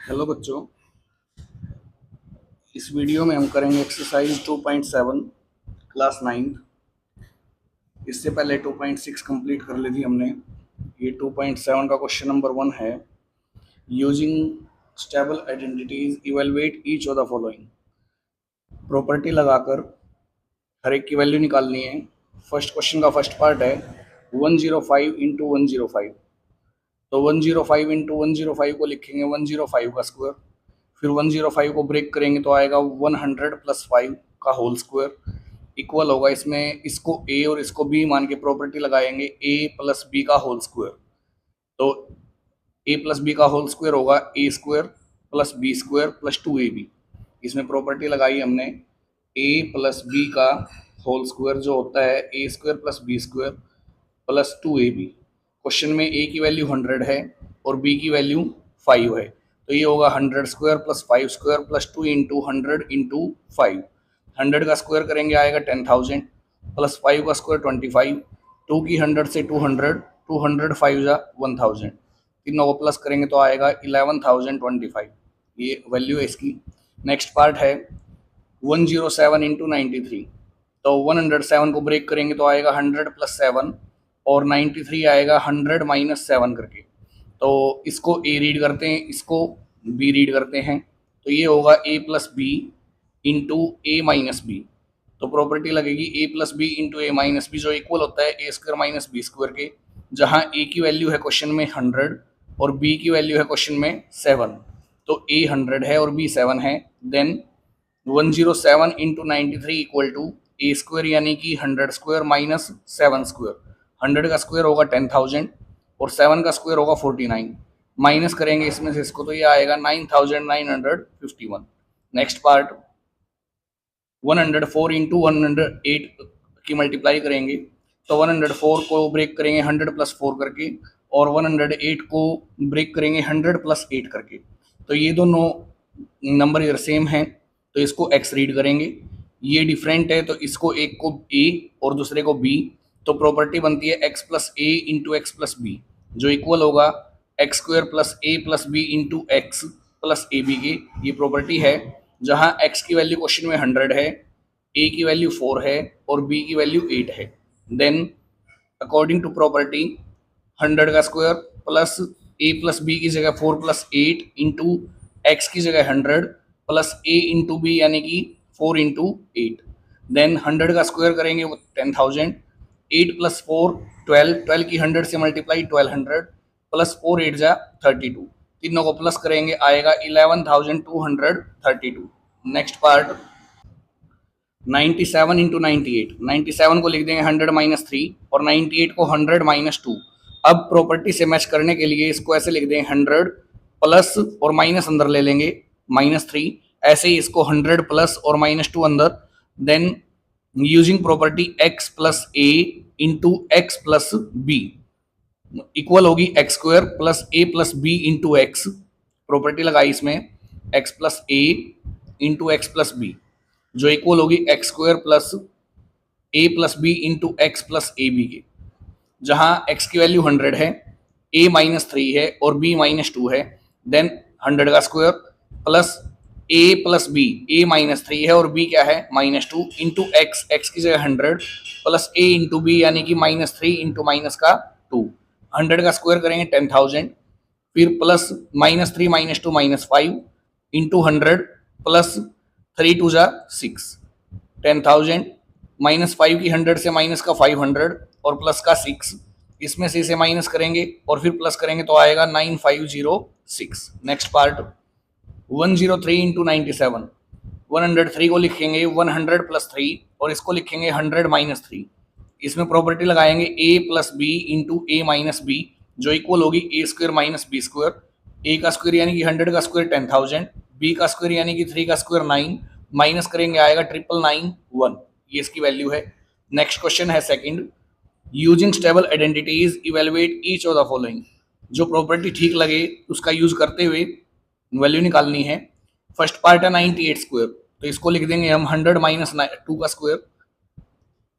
Hello बच्चों, इस video में हम करेंगे एक्सरसाइज 2.7 क्लास 9। इससे पहले 2.6 कंप्लीट कर ली थी हमने। ये 2.7 का क्वेश्चन नंबर 1 है। Using stable identities evaluate each of the following. Property लगाकर हर एक की वैल्यू निकालनी है। फर्स्ट क्वेश्चन का फर्स्ट पार्ट है 105 इंटू 105। तो 105 इंटू 105 को लिखेंगे 105 का स्क्वायर। फिर 105 को ब्रेक करेंगे तो आएगा 100 प्लस 5 का होल स्क्वायर इक्वल होगा। इसमें इसको ए और इसको बी मान के प्रॉपर्टी लगाएंगे ए प्लस बी का होल स्क्वायर। तो ए प्लस बी का होल स्क्वायर होगा A square plus B square plus 2ab। इसमें प्रॉपर्टी लगाई हमने ए प्लस बी का होल स्क्वायर जो होता है ए square plus B square plus 2ab। Question में ए की वैल्यू 100 है और बी की वैल्यू 5 है, तो ये होगा 100 square plus 5 square plus 2 into 100 into 5। 100 का स्क्वायर करेंगे आएगा 10,000 प्लस 5 का स्क्वायर 25। 2 की 100 से 200, 200 5 जा 1000, तीनों को प्लस करेंगे तो आएगा 11,025। ये वैल्यू है इसकी। नेक्स्ट पार्ट है 107 इंटू 93। तो 107 को ब्रेक करेंगे तो आएगा 100 प्लस 7 और 93 आएगा 100 माइनस 7 करके। तो इसको ए रीड करते हैं, इसको बी रीड करते हैं, तो ये होगा a plus B into a minus B. तो प्रॉपर्टी लगेगी ए plus B into a minus b जो इक्वल होता है ए स्क्वायर माइनस बी स्क्वायर के, जहाँ ए की वैल्यू है क्वेश्चन में 100 और बी की वैल्यू है क्वेश्चन में 7। तो ए 100 है और बी 7 है। Then 107 into 93 equal to a square यानी कि 100 स्क्वायर माइनस 7 स्क्वायर। 100 का स्क्वायर होगा 10,000 और 7 का स्क्वायर होगा 49। माइनस करेंगे इसमें से इसको तो ये आएगा 9,951। नेक्स्ट पार्ट 104 इंटू 108 की मल्टीप्लाई करेंगे तो 104 को ब्रेक करेंगे 100 प्लस 4 करके और 108 को ब्रेक करेंगे 100 प्लस 8 करके। तो ये दोनों नंबर इधर सेम हैं तो इसको x रीड करेंगे। ये डिफरेंट है तो इसको एक को a और दूसरे को b। तो प्रॉपर्टी बनती है x प्लस ए इंटू एक्स प्लस बी जो इक्वल होगा x square plus A plus B into x plus A B के। ये प्रॉपर्टी है जहां x की वैल्यू क्वेश्चन में 100 है, a की वैल्यू 4 है और b की वैल्यू 8 है। देन अकॉर्डिंग टू प्रॉपर्टी 100 का square plus a plus b की जगह 4 प्लस 8 इंटू एक्स की जगह 100 प्लस a इंटू बी यानी कि 4 इंटू 8। देन 100 का स्क्वायर करेंगे 10,000, 8 प्लस 4 12, 12 की 100 से मल्टीप्लाई 1200 प्लस 4 8 जा 32। तीनों को प्लस करेंगे आएगा 11,232। Next part 97 into 98। 97 को लिख देंगे 100 माइनस 3 और 98 को 100 माइनस 2। अब प्रॉपर्टी से मैच करने के लिए इसको ऐसे लिख देंगे 100 प्लस और माइनस अंदर ले लेंगे -3। ऐसे ही इसको 100 प्लस और -2 अंदर। Then using property x plus ए into x plus B equal होगी एक्स स्क्वायर प्लस ए plus B into X. Property लगाई इसमें x प्लस ए इंटू एक्स प्लस बी जो इक्वल होगी X square plus A plus B into x plus A B के, जहां x की value 100 है, a minus 3 है और b माइनस 2 है। देन 100 का square plus a plus b, a minus 3 है और b क्या है -2 इंटू एक्स, एक्स की जगह 100 प्लस a इंटू बी यानी कि -3 इंटू माइनस का 2। 100 का स्क्वायर करेंगे 10,000, फिर प्लस -3 -2 -5 इंटू 100 प्लस 3 2 जा 6। 10,000 -5 की 100 से माइनस का 500 और प्लस का 6, इसमें से इसे माइनस करेंगे और फिर प्लस करेंगे तो आएगा 9506। Next part 103 into 97। 103 को लिखेंगे 100 प्लस 3 और इसको लिखेंगे 100 माइनस 3। इसमें प्रॉपर्टी लगाएंगे a plus B into a minus b जो इक्वल होगी ए स्क्वायर माइनस बी स्क्वायर। ए का स्क्वायर यानी कि 100 का स्क्वायर 10,000, बी का स्क्वायर यानी कि 3 का स्क्वायर 9, माइनस करेंगे आएगा 999 ये इसकी वैल्यू है। नेक्स्ट क्वेश्चन है second using stable identities evaluate each of the following. जो प्रॉपर्टी ठीक लगे उसका यूज करते हुए वैल्यू निकालनी है। फर्स्ट पार्ट है 98 स्क्वायर, तो इसको लिख देंगे हम 100 माइनस 2 का स्क्वायर।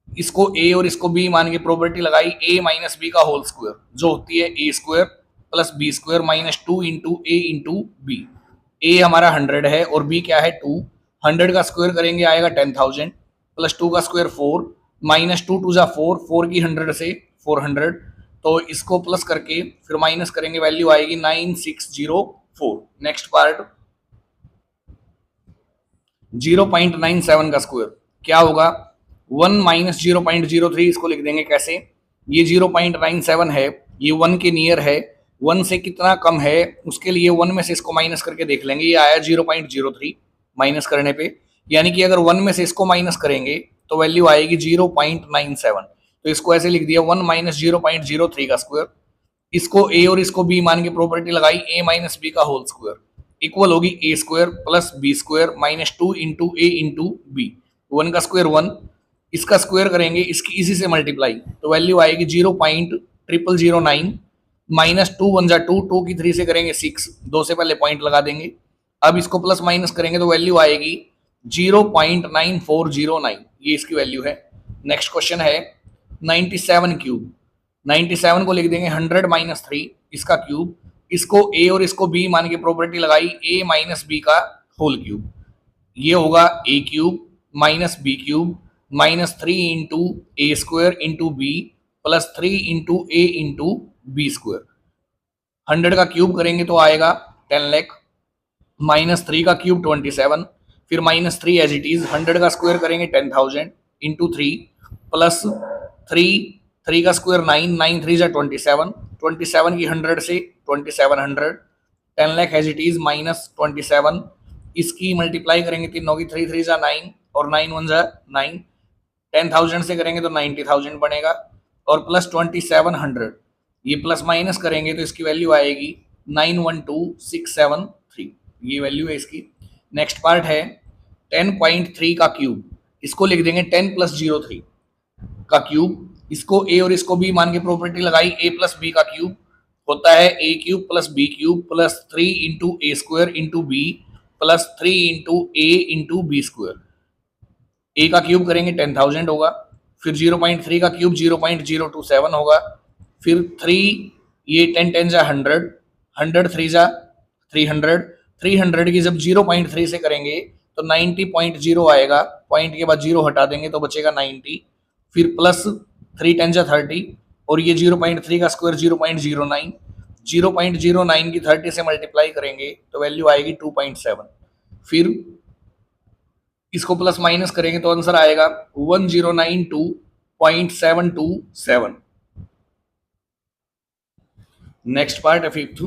इसको a और इसको b मान के प्रॉपर्टी लगाई a माइनस बी का होल स्क्वायर जो होती है a square plus B square minus 2 into A into B. A हमारा 100 है और बी क्या है 2। 100 का स्क्वायर करेंगे आएगा 10,000 प्लस 2 का स्क्वायर 4 माइनस 2 2 जा 4, 4 की 100 से 400। तो इसको प्लस करके फिर माइनस करेंगे, वैल्यू आएगी 9604। नेक्स्ट पार्ट 0.97 का स्क्वायर क्या होगा, 1 माइनस 0.03, इसको लिख देंगे कैसे, ये 0.97 है, ये 1 के नियर है, 1 से कितना कम है उसके लिए 1 में से इसको माइनस करके देख लेंगे, ये आया 0.03 माइनस करने पे, यानी कि अगर 1 में से इसको माइनस करेंगे तो वैल्यू आएगी 0.97। तो इसको ऐसे लिख दिया 1 माइनस 0.03 का स्क्वायर, इसको ए और इसको बी मान के प्रॉपर्टी लगाई, ए माइनस बी का होल स्क्वायर इक्वल होगी ए square plus B square minus 2 into ए इंटू बी। 1 का स्क्वायर 1, इसका स्क्वायर करेंगे इसकी इसी से मल्टीप्लाई, तो वैल्यू आएगी 0.0009 माइनस 2 1 जा 2, 2 की 3 से करेंगे 6, 2 से पहले पॉइंट लगा देंगे। अब इसको प्लस माइनस करेंगे तो वैल्यू आएगी 0.9409, ये इसकी वैल्यू है। नेक्स्ट क्वेश्चन है 97 क्यूब, 97 को लिख देंगे 100 माइनस 3 इसका क्यूब, इसको ए और इसको बी मान के प्रॉपर्टी लगाई, ए माइनस बी का होल क्यूब, ये होगा A cube minus B cube minus 3 into A square into B plus 3 into A into B square. 100 का क्यूब करेंगे तो आएगा 10 लाख, माइनस 3 का क्यूब 27, फिर माइनस 3 एज इट इज, 100 का स्क्वायर करेंगे 10,000 इंटू 3 प्लस 3 का स्क्वायर 9, 9 3 जा 27, 27 की 100 से 2700, 10 lakh as it is minus 27, इसकी मल्टीप्लाई करेंगे तीनों की, 3 3 जा 9 और 9 1 जा 9, 10,000 से करेंगे तो 90,000 बनेगा और प्लस 2700, ये प्लस माइनस करेंगे तो इसकी वैल्यू आएगी 912673, ये वैल्यू है इसकी। नेक्स्ट पार्ट है 10.3 का क्यूब, इसको लिख देंगे 10 प्लस 03 का क्यूब, इसको ए और इसको बी मान के प्रॉपर्टी लगाई, ए प्लस बी का क्यूब होता है A cube plus B cube plus 3 into A square into B plus 3 into A into B square. ए का क्यूब करेंगे 10,000 होगा, फिर 0.3 का क्यूब 0.027 होगा, फिर 3, ये 10 10 जा 100, 100 3 जा 300, 300 की जब 0.3 से करेंगे तो 90.0 आएगा, पॉइंट के बाद 0 हटा देंगे तो बचेगा 90, फिर प्लस 3 10 जा 30 और ये 0.3 का स्क्वायर 0.09, 0.09 की 30 से मल्टीप्लाई करेंगे तो वैल्यू आएगी 2.7, फिर इसको प्लस माइनस करेंगे तो आंसर आएगा 1092.727। नेक्स्ट पार्ट है 5th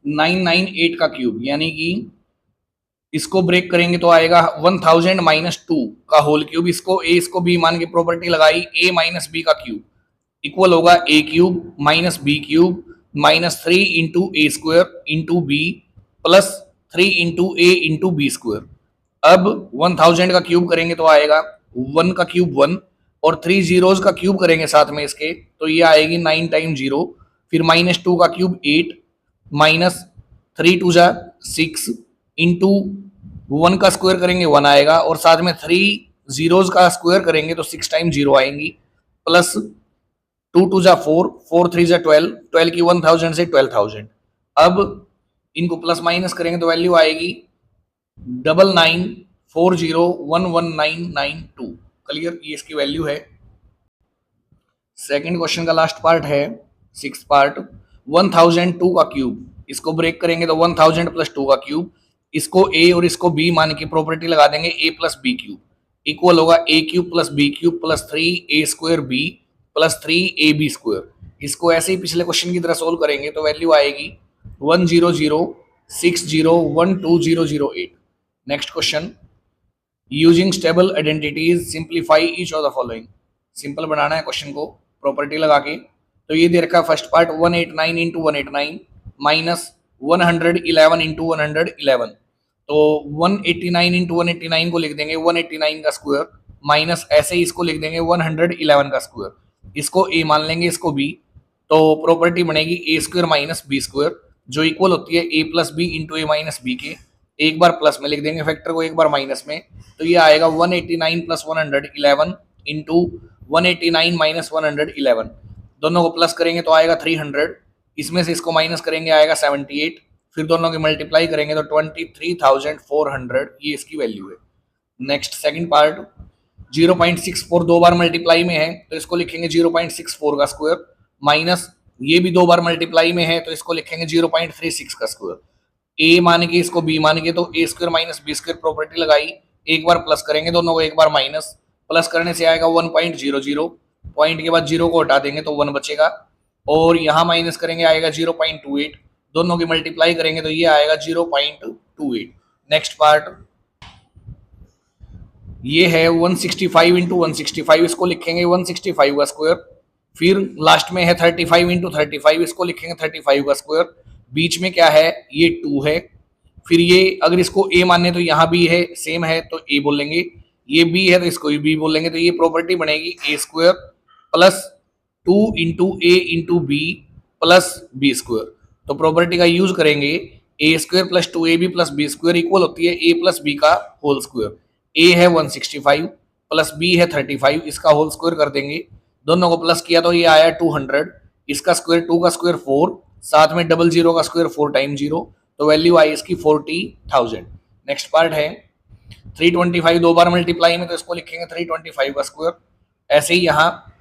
998 का क्यूब, यानी कि इसको ब्रेक करेंगे तो आएगा 1000 माइनस 2 का होल क्यूब, इसको ए इसको बी मान के प्रॉपर्टी लगाई, ए माइनस बी का क्यूब इक्वल होगा A cube minus B cube minus 3 into A square into B plus 3 into A into B square. अब 1000 का क्यूब करेंगे तो आएगा 1 का क्यूब 1 और 3 जीरोज का क्यूब करेंगे साथ में इसके, तो ये आएगी 9 टाइम 0, फिर माइनस 2 का क्यूब 8 माइनस 3 2 जा 6 इंटू 1 का स्क्वायर करेंगे 1 आएगा और साथ में 3 जीरोज का स्क्वायर करेंगे तो 6 टाइम 0 आएंगी प्लस 2 2 जा 4, 4 3 जा 12, 12 की 1000 से 12,000। अब इनको प्लस माइनस करेंगे तो वैल्यू आएगी 9940119992। क्लियर, ये इसकी वैल्यू है। सेकंड क्वेश्चन का लास्ट पार्ट है 6th पार्ट 1002 का क्यूब, इसको ब्रेक करेंगे तो 1000 प्लस 2 का क्यूब, इसको ए और इसको बी मान की प्रॉपर्टी लगा देंगे, A plus B cube equal होगा A cube plus B cube plus 3 A square B plus 3 A B square. इसको ऐसे ही पिछले क्वेश्चन की तरह सोल्व करेंगे तो वैल्यू आएगी 10060122008। Next question, using stable identities simplify each of the following, simple बनाना है क्वेश्चन को प्रॉपर्टी लगा के। तो ये दे रखा है first part 189 into 189 minus 111 into 111, तो 189 इंटू 189 को लिख देंगे 189 का स्क्वायर माइनस ऐसे ही इसको लिख देंगे 111 का स्क्वायर, इसको ए मान लेंगे इसको बी, तो प्रॉपर्टी बनेगी a square minus B square जो इक्वल होती है a plus B into a minus B के, एक बार प्लस में लिख देंगे फैक्टर को, एक बार माइनस में, तो ये आएगा 189 प्लस 111 इंटू 189 माइनस 111, दोनों को प्लस करेंगे तो आएगा 300, इसमें से इसको माइनस करेंगे आएगा 78, फिर दोनों की मल्टीप्लाई करेंगे तो 23,400 ये इसकी वैल्यू है। नेक्स्ट सेकंड पार्ट, 0.64 दो बार मल्टीप्लाई में है तो इसको लिखेंगे 0.64 का स्क्वायर, माइनस ये भी दो बार मल्टीप्लाई में है तो इसको लिखेंगे 0.36 का स्क्वायर। ए मान के इसको बी मान के तो A square minus B square property लगाई, एक बार प्लस करेंगे दोनों को, एक बार माइनस, प्लस करने से आएगा 1.00, पॉइंट के बाद जीरो को हटा देंगे तो 1 बचेगा, और यहाँ माइनस करेंगे आएगा 0.28, दोनों की मल्टीप्लाई करेंगे तो ये आएगा 0.28। नेक्स्ट पार्ट, ये है 165 इंटू 165, इसको लिखेंगे 165 का स्क्वायर, फिर लास्ट में है 35 इंटू 35, इसको लिखेंगे 35 का स्क्वायर, बीच में क्या है ये 2 है, फिर ये अगर इसको ए माने तो यहाँ बी है सेम है तो ए बोलेंगे, ये बी है तो इसको बी बोलेंगे, तो ये प्रॉपर्टी बनेगी a square plus 2 into A into B plus B square. तो प्रॉपर्टी का यूज करेंगे, a square plus 2ab plus B square equal होती है ए प्लस बी का होल स्क्वायर। ए है 165 प्लस बी है 35, इसका होल स्क्वायर कर देंगे, दोनों को प्लस किया तो ये आया 200, इसका स्क्वायर 2 का स्क्वायर 4, साथ में 00 का स्क्वायर 4 टाइम 0, तो वैल्यू आई इसकी 40,000। नेक्स्ट पार्ट है 325 दो बार मल्टीप्लाई में तो इसको लिखेंगे 325 का स्क्वायर, ऐसे ही यहाँ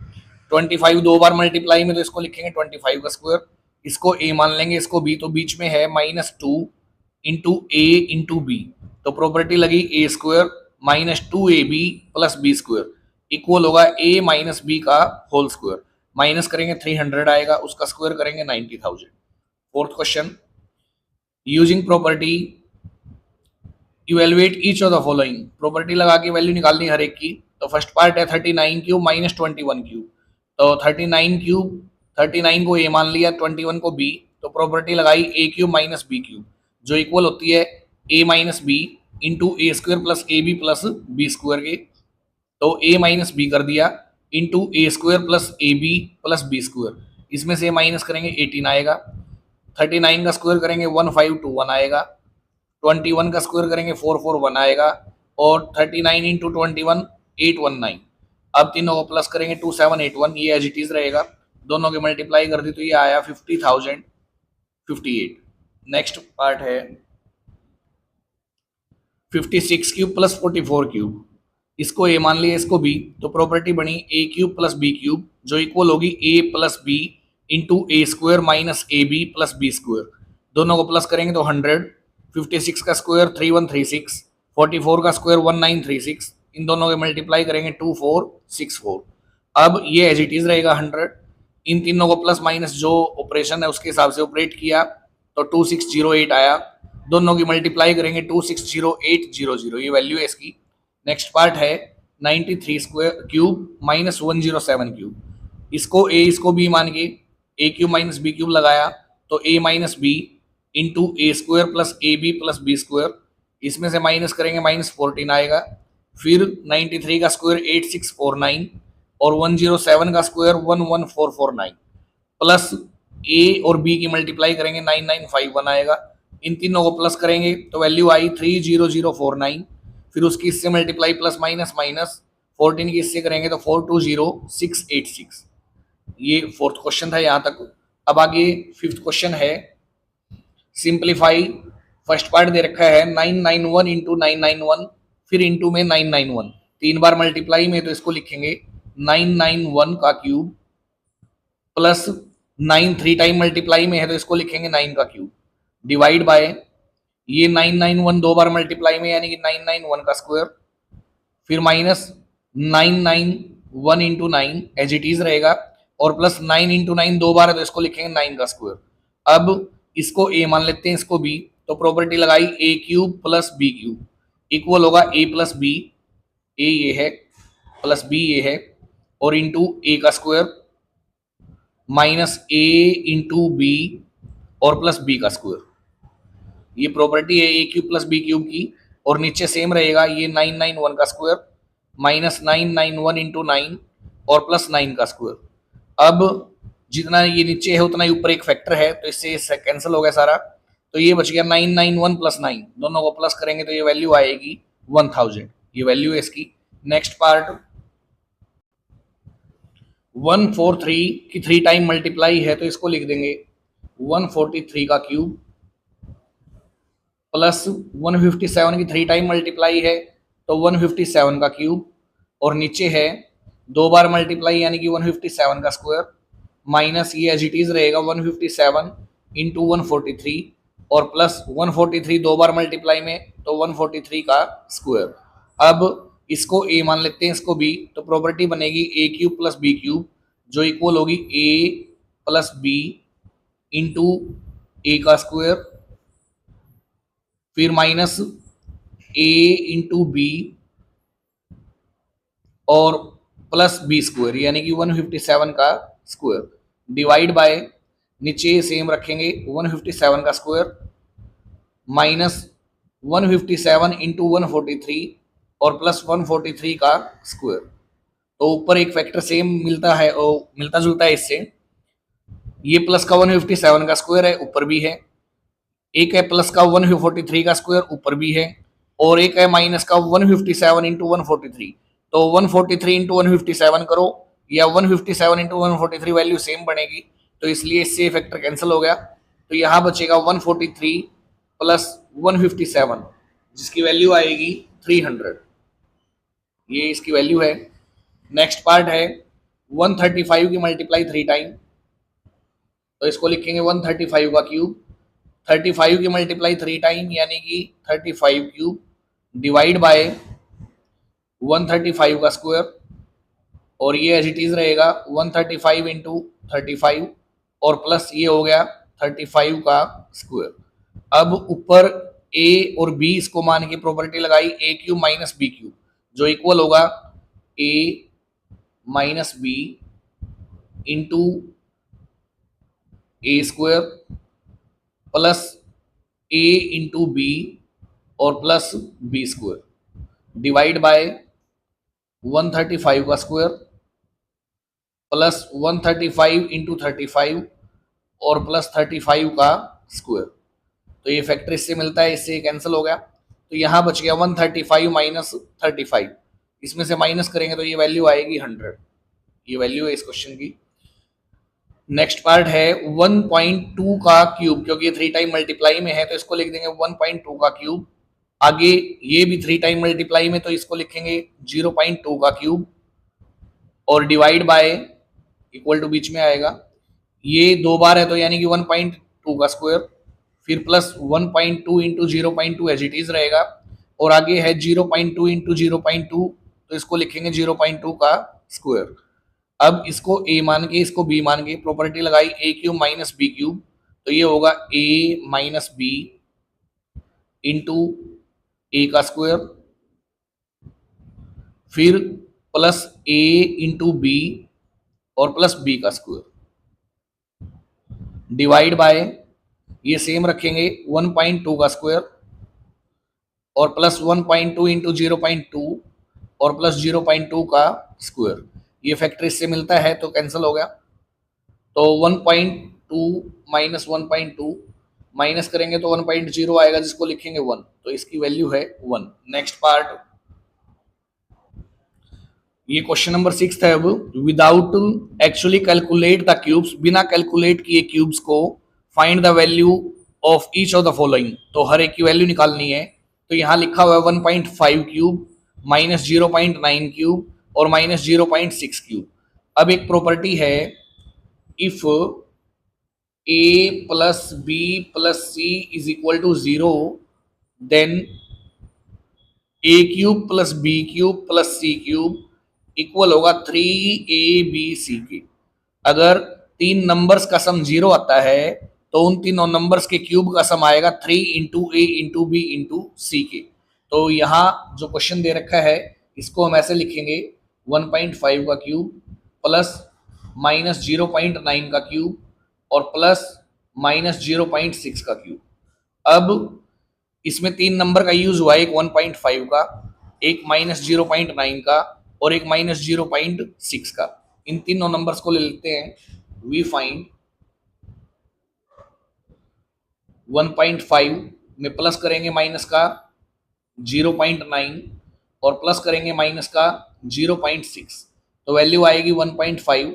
25 दो बार मल्टीप्लाई में तो इसको लिखेंगे 25 का स्क्वायर, इसको ए मान लेंगे इसको बी, तो बीच में है -2 इंटू ए इंटू बी, तो प्रॉपर्टी लगी a square minus 2ab plus B square equal होगा ए माइनस बी का होल स्क्वायर, माइनस करेंगे 300 आएगा, उसका स्क्वायर करेंगे 90,000। Fourth question, using property evaluate each of the following, property लगा के वैल्यू निकालनी हर एक की। तो फर्स्ट पार्ट है 39 क्यूब माइनस 21 क्यूब, तो 39 क्यूब 39 को ए मान लिया 21 को बी, तो प्रॉपर्टी लगाई a cube minus B cube जो इक्वल होती है a minus b into A square plus A b plus B square के, तो ए माइनस बी कर दिया इंटू ए स्क्वायर प्लस ए बी प्लस बी स्क्वायर, इसमें से माइनस करेंगे 18 आएगा, 39 का स्क्वायर करेंगे 1521 आएगा, 21 का स्क्वायर करेंगे 441 आएगा, और 39 इंटू 21 819। अब तीनों को प्लस करेंगे 2781, ये एज इट इज रहेगा, दोनों के मल्टीप्लाई कर दी तो ये आया 50,058। नेक्स्ट पार्ट है 56 क्यूब प्लस 44 क्यूब, इसको ए मान लिया इसको बी, तो प्रॉपर्टी बनी a cube plus B cube जो इक्वल होगी a plus B into A square minus a b plus B square, दोनों को प्लस करेंगे तो 100, 56 का स्क्वायर 3136, 44 का स्क्वायर 1936, इन दोनों के मल्टीप्लाई करेंगे 2464। अब ये एज इट इज रहेगा 100, इन तीनों को प्लस माइनस जो ऑपरेशन है उसके हिसाब से ऑपरेट किया तो 2608 आया, दोनों की मल्टीप्लाई करेंगे 260800, ये वैल्यू है इसकी। नेक्स्ट पार्ट है 93 स्क्वायर क्यूब माइनस 107 क्यूब, इसको ए इसको बी मान के a cube minus B cube लगाया तो a minus b into A square plus A b plus B square, इसमें से माइनस करेंगे -14 आएगा, फिर 93 का स्क्वायर 8649 और 107 का स्क्वायर 11449 प्लस ए और बी की मल्टीप्लाई करेंगे 9951 आएगा, इन तीनों को प्लस करेंगे तो वैल्यू आई 30049, फिर उसकी इससे मल्टीप्लाई प्लस माइनस माइनस 14 की इससे करेंगे तो 420686। ये फोर्थ क्वेश्चन था यहाँ तक। अब आगे फिफ्थ क्वेश्चन है सिंप्लीफाई, फर्स्ट पार्ट दे रखा है 991 इंटू 991, फिर इंटू में 991, तीन बार मल्टीप्लाई में तो इसको लिखेंगे 991 का क्यूब प्लस 9 3 टाइम मल्टीप्लाई में है तो इसको लिखेंगे 9 का क्यूब, डिवाइड बाय ये 991 दो बार मल्टीप्लाई में यानी कि 991 का स्क्वायर, फिर minus 991 into 9 as it is रहेगा, और प्लस 9 इंटू 9 दो बार है तो इसको लिखेंगे 9 का स्क्वायर। अब इसको ए मान लेते हैं इसको बी, तो प्रॉपर्टी लगाई a cube plus B cube equal होगा ए प्लस बी, ए ये है प्लस बी ये है, और इंटू ए का स्क्वायर माइनस ए इंटू बी और प्लस बी का स्क्वायर, ये प्रॉपर्टी है A cube plus B cube की, और नीचे सेम रहेगा ये 991 का स्क्वायर माइनस 991 इंटू 9 और प्लस 9 का स्क्वायर। अब जितना ये नीचे है उतना ही ऊपर एक फैक्टर है तो इससे कैंसिल हो गया सारा, तो ये बच गया 991 प्लस 9, दोनों को प्लस करेंगे तो ये वैल्यू आएगी 1000, ये वैल्यू है इसकी। नेक्स्ट पार्ट 143 की 3 टाइम मल्टीप्लाई है तो इसको लिख देंगे 143 का क्यूब प्लस 157 की 3 टाइम मल्टीप्लाई है तो 157 का क्यूब, और नीचे है 2 बार मल्टीप्लाई यानी कि 157 का स्क्वायर, माइनस ये एज इट इज रहेगा 157 इंटू 143, और प्लस 143 2 बार मल्टीप्लाई में तो 143 का स्क्वायर। अब इसको ए मान लेते हैं, इसको बी, तो प्रॉपर्टी बनेगी ए क्यूब प्लस बी क्यूब जो इक्वल होगी ए प्लस बी इंटू ए का स्क्वायर, फिर माइनस ए इंटू बी और प्लस बी स्क्वायर यानी कि 157 का स्क्वायर, डिवाइड बाय नीचे सेम रखेंगे 157 का स्क्वायर माइनस 157 इंटू 143 और प्लस 143 का स्क्वायर। तो ऊपर एक फैक्टर सेम मिलता है और मिलता जुलता है इससे, ये प्लस का 157 का स्क्वायर है ऊपर भी है, एक है प्लस का 143 का स्क्वायर ऊपर भी है, और एक है माइनस का 157 इंटू 143, तो 143 इंटू 157 करो या 157 इंटू 143 वैल्यू सेम बनेगी, तो इसलिए इससे फैक्टर कैंसिल हो गया, तो यहाँ बचेगा 143 प्लस 157 जिसकी वैल्यू आएगी 300, ये इसकी वैल्यू है। नेक्स्ट पार्ट है 135 की मल्टीप्लाई 3 टाइम, तो इसको लिखेंगे 135 का क्यूब, 35 की मल्टीप्लाई 3 टाइम यानी कि 35 क्यूब डिवाइड बाय 135 का स्क्वायर, और ये एज इट इज रहेगा 135 इंटू 35 और प्लस ये हो गया 35 का स्क्वायर। अब ऊपर ए और बी इसको मान के प्रॉपर्टी लगाई a cube minus B cube जो इक्वल होगा a minus b into A square plus A into b और plus B square divide by 135 का स्क्वायर प्लस 135 इंटू 35 और प्लस 35 का स्क्वायर, तो ये फैक्टर इससे मिलता है, इससे कैंसिल हो गया, तो यहाँ बच गया 135 माइनस 35, इसमें से माइनस करेंगे तो ये वैल्यू आएगी 100, ये वैल्यू है इस क्वेश्चन की। नेक्स्ट पार्ट है 1.2 का क्यूब, क्योंकि ये 3 टाइम मल्टीप्लाई में है तो इसको लिख देंगे 1.2 का क्यूब, आगे ये भी 3 टाइम मल्टीप्लाई में तो इसको लिखेंगे 0.2 का क्यूब और डिवाइड बाय इक्वल टू बीच में आएगा, ये 2 बार है तो यानी कि 1.2 का स्क्वायर, फिर plus 1.2 into 0.2 as it is रहेगा, और आगे है 0.2 इंटू 0.2 तो इसको लिखेंगे 0.2 का स्क्वायर। अब इसको ए मान के इसको बी मान के प्रॉपर्टी लगाई a cube minus B cube, तो ये होगा ए माइनस बी इंटू ए का स्क्वायर, फिर प्लस ए इंटू बी और प्लस बी का स्क्वायर डिवाइड बाय ये सेम रखेंगे 1.2 का स्क्वायर और प्लस 1.2 इंटू 0.2 और प्लस 0.2 का स्क्वायर, ये फैक्टर इससे मिलता है तो कैंसिल हो गया, तो 1.2 माइनस 1.2 माइनस करेंगे तो 1.0 आएगा जिसको लिखेंगे 1, तो इसकी वैल्यू है 1। नेक्स्ट पार्ट, ये क्वेश्चन नंबर 6 है। अब without actually calculate the cubes, बिना कैलकुलेट किए क्यूब्स को find the value of each of the following, तो हर एक की वैल्यू निकालनी है, तो यहाँ लिखा हुआ है 1.5 क्यूब माइनस 0.9 क्यूब और माइनस 0.6 क्यूब। अब एक प्रॉपर्टी है if a plus b plus c is equal to 0 then a cube plus B cube plus c cube equal होगा 3abc के। अगर 3 नंबर्स का सम 0 आता है तो उन तीनों नंबर्स के क्यूब का सम आएगा 3 इंटू ए इंटू बी इंटू सी के। तो यहाँ जो क्वेश्चन दे रखा है इसको हम ऐसे लिखेंगे 1.5 का क्यूब प्लस माइनस 0.9 का क्यूब और प्लस माइनस 0.6 का क्यूब। अब इसमें 3 नंबर का यूज हुआ है, एक 1.5 का, एक माइनस 0.9 का और एक माइनस 0.6 का। इन तीनों नंबर्स को ले लेते हैं, वी फाइंड 1.5 में प्लस करेंगे माइनस का 0.9 और प्लस करेंगे माइनस का 0.6, तो वैल्यू आएगी 1.5,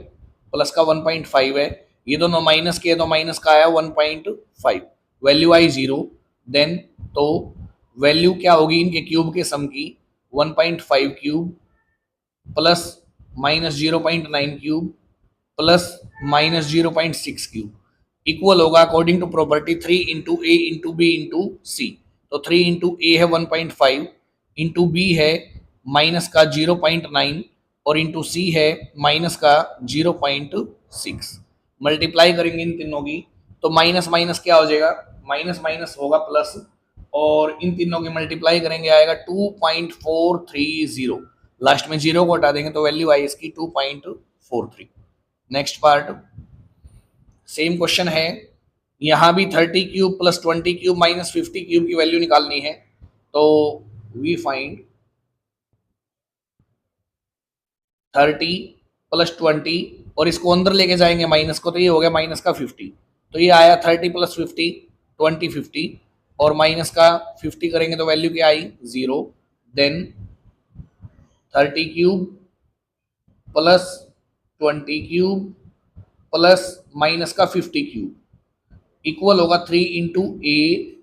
प्लस का 1.5 है, ये दोनों माइनस के तो माइनस का आया 1.5, वैल्यू आई 0, देन तो वैल्यू क्या होगी इनके क्यूब के सम की 1.5 cube plus minus 0.9 cube plus minus 0.6 cube equal होगा according to property 3 into A into b into c. तो 3 इंटू ए है 1.5 इंटू बी है माइनस का 0.9 और इंटू सी है माइनस का 0.6। मल्टीप्लाई करेंगे इन तीनों की तो माइनस माइनस क्या हो जाएगा, माइनस माइनस होगा प्लस, और इन तीनों की मल्टीप्लाई करेंगे आएगा 2.430। लास्ट में जीरो को हटा देंगे तो वैल्यू आई इसकी 2.43। नेक्स्ट पार्ट सेम क्वेश्चन है, यहां भी 30 cube plus 20 cube minus 50 cube की वैल्यू निकालनी है। तो वी फाइंड 30 प्लस 20 और इसको अंदर लेके जाएंगे माइनस को, तो ये हो गया माइनस का 50। तो ये आया 30 प्लस 50 20 50 और माइनस का 50 करेंगे तो वैल्यू क्या आई 0। Then 30 cube plus 20 cube plus minus का 50 क्यूब इक्वल होगा 3 इंटू ए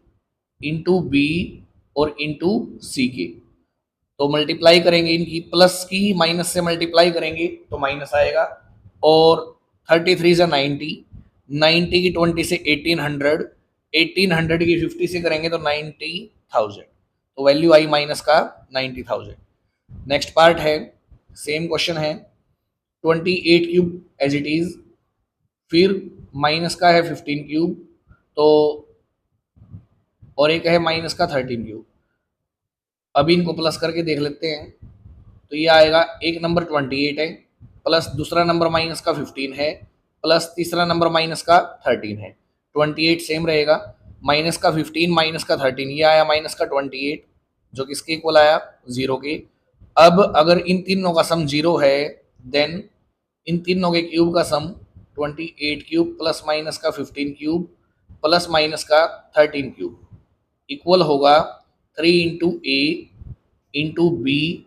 इंटू बी और इंटू सी के। तो मल्टीप्लाई करेंगे इनकी, प्लस की माइनस से मल्टीप्लाई करेंगे तो माइनस आएगा, और 33 से 90, 90 की 20 से 1800, 1800 की 50 से करेंगे तो 90,000। तो वैल्यू आई माइनस का 90,000। नेक्स्ट पार्ट है सेम क्वेश्चन है 28 क्यूब एज इट इज, फिर माइनस का है 15 क्यूब, तो और एक है माइनस का 13 क्यूब। अभी इनको प्लस करके देख लेते हैं। तो ये आएगा एक नंबर 28 है प्लस दूसरा नंबर माइनस का 15 है प्लस तीसरा नंबर माइनस का 13 है। 28 सेम रहेगा, माइनस का 15 माइनस का 13, ये आया माइनस का 28 जो किसके इक्वल आया 0 के। अब अगर इन तीनों का सम 0 है देन इन तीनों के क्यूब का सम 28 क्यूब प्लस माइनस का 15 क्यूब प्लस माइनस का 13 क्यूब इक्वल होगा 3 इंटू ए इंटू बी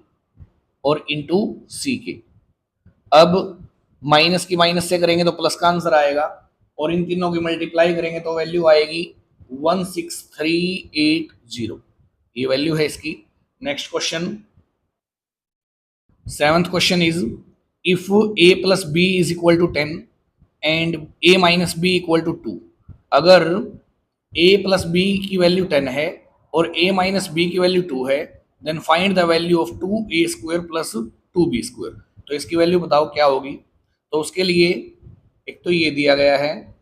और इंटू सी के। अब माइनस की माइनस से करेंगे तो प्लस का आंसर आएगा, और इन तीनों की मल्टीप्लाई करेंगे तो वैल्यू आएगी 16380। ये वैल्यू है इसकी। Next question, seventh question is if a plus b is equal to 10 and a minus b equal to 2। अगर a प्लस बी की वैल्यू 10 है और a माइनस बी की वैल्यू 2 है, then find the value of 2a square plus 2b square. तो इसकी value बताओ क्या होगी। तो उसके लिए एक तो ये दिया गया है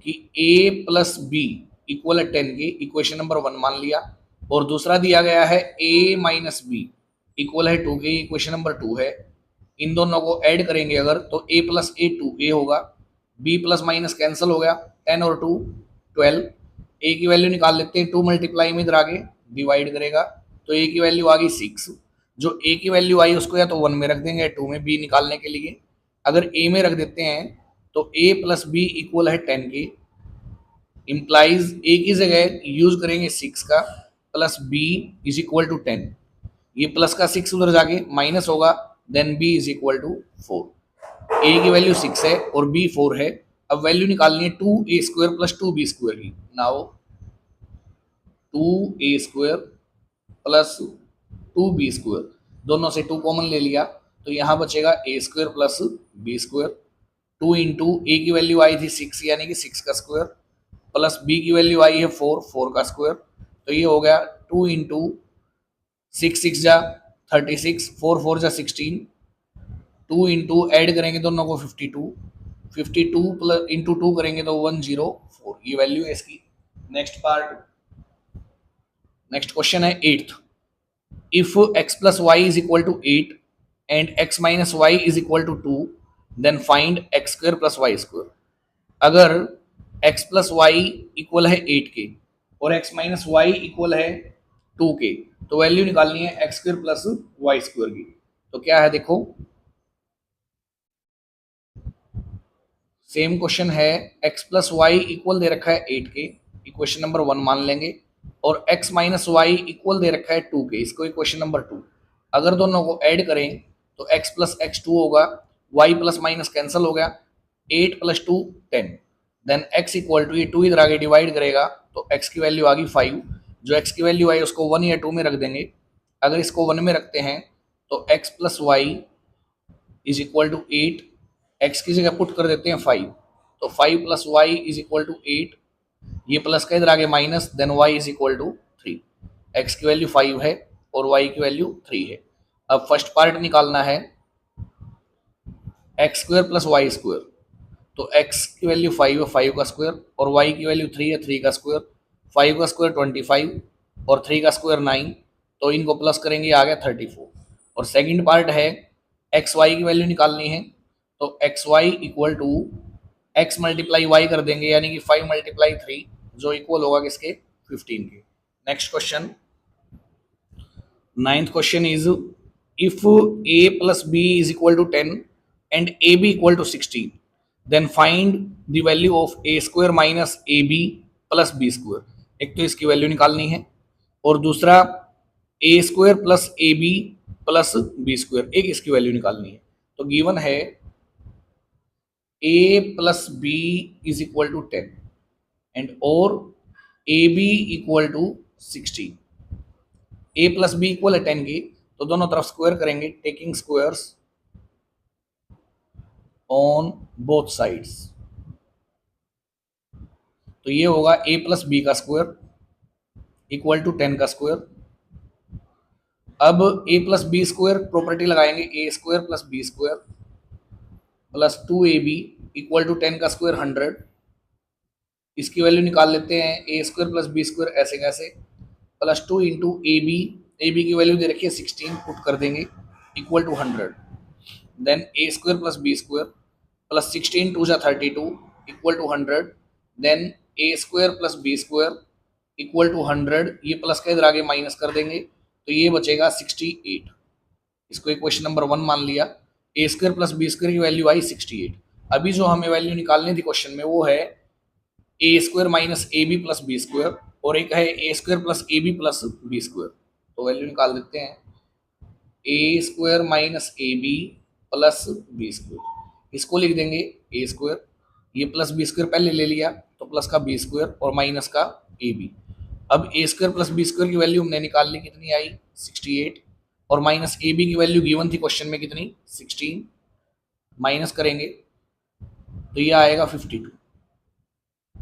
कि a प्लस बी इक्वल है 10 के, इक्वेशन नंबर 1 मान लिया, और दूसरा दिया गया है a माइनस बी इक्वल है 2 के, इक्वेशन नंबर 2 है। इन दोनों को ऐड करेंगे अगर तो a प्लस ए 2a होगा, b प्लस माइनस कैंसिल हो गया, 10 और 2 12, a की वैल्यू निकाल लेते हैं, 2 मल्टीप्लाई में इधर आगे डिवाइड करेगा तो a की वैल्यू आ गई 6। जो a की वैल्यू आई उसको या तो 1 में रख देंगे या 2 में, b निकालने के लिए। अगर a में रख देते हैं तो a प्लस बी इक्वल है 10 के, इम्प्लाइज a की जगह यूज करेंगे 6 का plus b is equal to 10। ये प्लस का 6 उधर जाके माइनस होगा, then b is equal to 4। a की वैल्यू 6 है और b 4 है। अब वैल्यू निकालनी है 2a square plus 2b square की। Now 2a square plus 2b square, दोनों से 2 कॉमन ले लिया तो यहाँ बचेगा a square plus b square. 2 into a की वैल्यू आई थी 6 यानी कि 6 का स्क्वायर, प्लस b की वैल्यू आई है 4, 4 का स्क्वायर। तो ये हो गया 2 इंटू 6 6 जा 36, 4 4 जा 16, 2 इंटू ऐड करेंगे दोनों को 52, 52 प्लस इंटू 2 करेंगे तो 104। ये वैल्यू है इसकी। नेक्स्ट पार्ट, नेक्स्ट क्वेश्चन है 8th, if x plus y is equal to 8 and x minus y is equal to 2 then find x square plus y square. अगर x प्लस वाई इक्वल है 8 के और x minus Y equal है 2 के, तो value निकालनी है x square plus y square की। तो क्या है देखो, सेम क्वेश्चन है, x प्लस वाई इक्वल दे रखा है 8 के, इक्वेशन नंबर 1 मान लेंगे, और x माइनस वाई इक्वल दे रखा है 2 के, इसको इक्वेशन नंबर 2। अगर दोनों को ऐड करें तो x प्लस एक्स 2 होगा, y प्लस माइनस कैंसिल हो गया, 8 plus 2 10, then x equal to ये 2 इधर आगे डिवाइड करेगा तो x की वैल्यू आ गई 5। जो x की वैल्यू आई उसको 1 या 2 में रख देंगे। अगर इसको 1 में रखते हैं तो x plus y is equal to 8, x की जगह पुट कर देते हैं 5, तो 5 plus y is equal to 8, ये प्लस का इधर आगे minus, then y is equal to 3। x की वैल्यू 5 है और y की वैल्यू 3 है। अब फर्स्ट पार्ट निकालना है x square plus y square, तो x की वैल्यू 5 है, 5 का स्क्वायर, और y की वैल्यू 3 है, 3 का स्क्वायर, 5 का स्क्वायर 25 और 3 का स्क्वायर 9, तो इनको प्लस करेंगे आ गया 34। और सेकंड पार्ट है एक्स वाई की वैल्यू निकालनी है, तो x y equal to x multiply y कर देंगे, यानी कि 5 मल्टीप्लाई 3 जो इक्वल होगा किसके 15 के। Next question, ninth question is if a plus b is equal to 10 and a b equal to 16, then find the value of a square minus a b plus B square. एक तो इसकी value निकालनी है और दूसरा a square plus A b plus B square, एक इसकी value निकालनी है। तो गिवन है a plus b is equal to 10 and और ए b equal to 16। A plus B equal है 10 की, तो दोनों तरफ स्क्वायर करेंगे, taking squares on both sides. तो ये होगा a प्लस बी का स्क्वायर इक्वल टू 10 का स्क्वायर। अब a plus B square property लगाएंगे, a square plus B square plus 2ab equal to 10 का स्क्वायर 100। इसकी वैल्यू निकाल लेते हैं, a square plus B square ऐसे कैसे, प्लस 2 इंटू ए बी की वैल्यू दे रखी है 16, पुट कर देंगे equal to 100, then a square plus B square plus 16 two जा 32 equal to 100, then a square plus B square equal to 100, ये प्लस का इधर आगे माइनस कर देंगे तो ये बचेगा 68। इसको इक्वेशन नंबर 1 मान लिया। ए स्क्वायर प्लस बी स्क्वायर की वैल्यू आई 68। अभी जो हमें वैल्यू निकालनी थी क्वेश्चन में वो है ए square minus a b plus B square, और एक है ए स्क्वायर प्लस ए बी प्लस बी स्क्वायर। तो वैल्यू निकाल देते हैं, a square minus a b plus B square, इसको लिख देंगे ए स्क्वायर, ये प्लस बी स्क्वायर पहले ले लिया तो प्लस का बी स्क्वायर और माइनस का ए बी। अब ए स्क्वायर प्लस बी स्क्वायर की वैल्यू हमने निकाल ली, कितनी आई 68, और माइनस ए बी की वैल्यू गिवन थी क्वेश्चन में कितनी 16, माइनस करेंगे तो ये आएगा 52,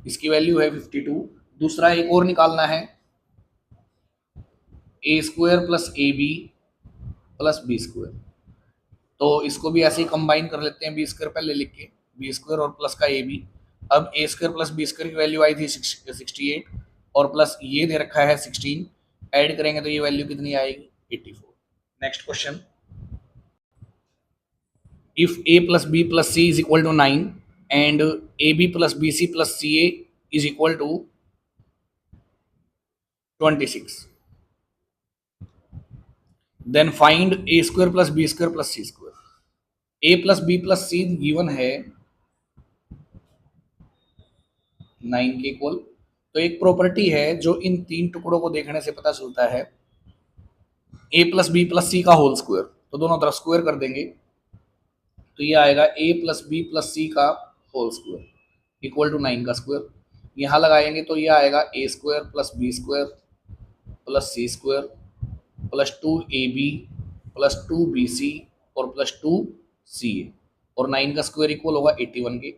इसकी वैल्यू है 52। दूसरा एक और निकालना है, ए स्क्वायर प्लस ए बी प्लस बी स्क्वायर, तो इसको भी ऐसे ही कंबाइन कर लेते हैं, बी स्क्वायर पहले लिख के, बी स्क्वायर और प्लस का ए बी। अब ए स्क्वायर प्लस बी स्क्वायर की वैल्यू आई थी 68 और प्लस ये दे रखा है 16, ऐड करेंगे तो ये वैल्यू कितनी आएगी 84। Next question, if a plus b plus c is equal to 9 and a b plus b c plus c a is equal to 26, then find a square plus B square plus c square. A plus b plus c given है 9 के equal. तो एक property है जो इन तीन टुकड़ों को देखने से पता चलता है, ए प्लस बी प्लस सी का होल स्क्वायर, तो दोनों तरफ स्क्वायर कर देंगे तो ये आएगा ए प्लस बी प्लस सी का होल स्क्वायर इक्वल टू 9 का स्क्वायर। यहाँ लगाएंगे तो ये आएगा a square plus B square plus c square plus 2ab plus 2bc और प्लस 2ca, और 9 का स्क्वायर इक्वल होगा 81 के।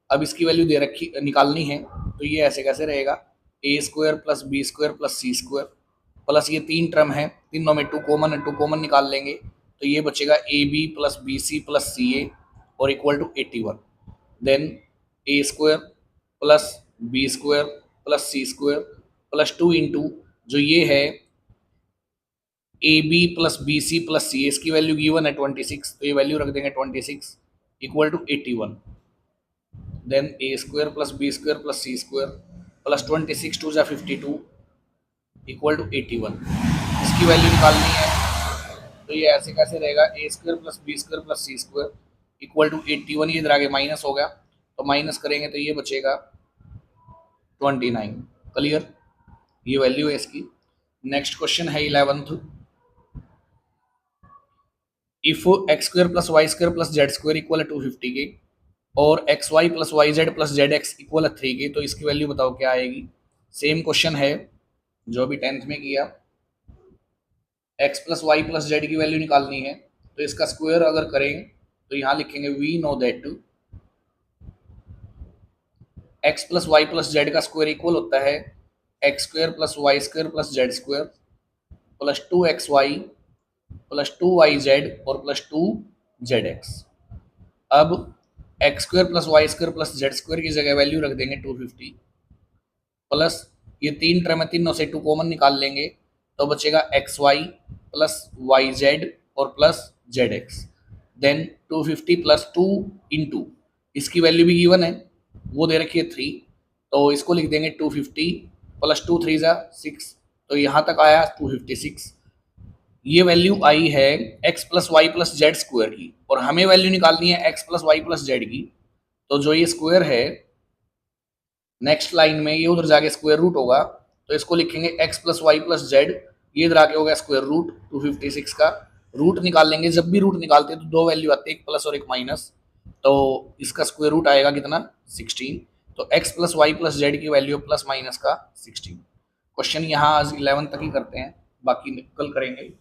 अब इसकी वैल्यू दे रखी निकालनी है तो ये ऐसे कैसे रहेगा, a square plus B square plus c square plus ये तीन टर्म है, तीनों में 2 कॉमन है, 2 कॉमन निकाल लेंगे तो ये बचेगा a b plus b c plus c a और equal to 81, then a square plus B square plus c square plus 2 into जो ये है a b plus b c plus c, इसकी वैल्यू गिवन है 26, तो ये वैल्यू रख देंगे 26 equal to 81, then a square plus B square plus c square plus 26 two जा 52 इक्वल टू 81। इसकी वैल्यू निकालनी है तो ये ऐसे कैसे रहेगा, a square plus B square plus c square equal to 81, ये इधर आगे माइनस हो गया तो माइनस करेंगे तो ये बचेगा 29। क्लियर, ये वैल्यू है इसकी। नेक्स्ट क्वेश्चन है 11th, if x square plus y square plus z square equal है 250 के और x y plus y z plus z x equal है 3 के, तो इसकी वैल्यू बताओ क्या आएगी। सेम क्वेश्चन है जो अभी 10th में किया। x plus y plus z की वैल्यू निकालनी है, तो इसका स्क्वायर अगर करें तो यहाँ लिखेंगे we know that x plus y plus z का स्क्वायर इक्वल होता है x square plus y square plus z square plus 2xy plus 2yz और प्लस 2zx। अब x square plus y square plus z square की जगह value रख देंगे 250 plus ये तीन टर्म है, तीनों से 2 कॉमन निकाल लेंगे तो बचेगा x y plus y z और plus z x. Then 250 plus 2 into इसकी वैल्यू भी गिवन है, वो दे रखी है 3, तो इसको लिख देंगे 250 प्लस 2 3 जा 6, तो यहाँ तक आया 256। ये वैल्यू आई है x plus y plus z square की, और हमें वैल्यू निकालनी है x plus y plus z की। तो जो ये स्क्वायर है नेक्स्ट लाइन में ये उधर जाके स्क्वायर रूट होगा, तो इसको लिखेंगे x plus y plus z, ये इधर आके होगा स्क्वायर रूट 256 का। रूट निकाल लेंगे, जब भी रूट निकालते हैं तो दो वैल्यू आती है, एक प्लस और एक माइनस, तो इसका स्क्वायर रूट आएगा कितना 16। तो x plus y plus z की वैल्यू प्लस माइनस का 16। क्वेश्चन यहाँ आज 11 तक ही करते हैं, बाकी कल करेंगे।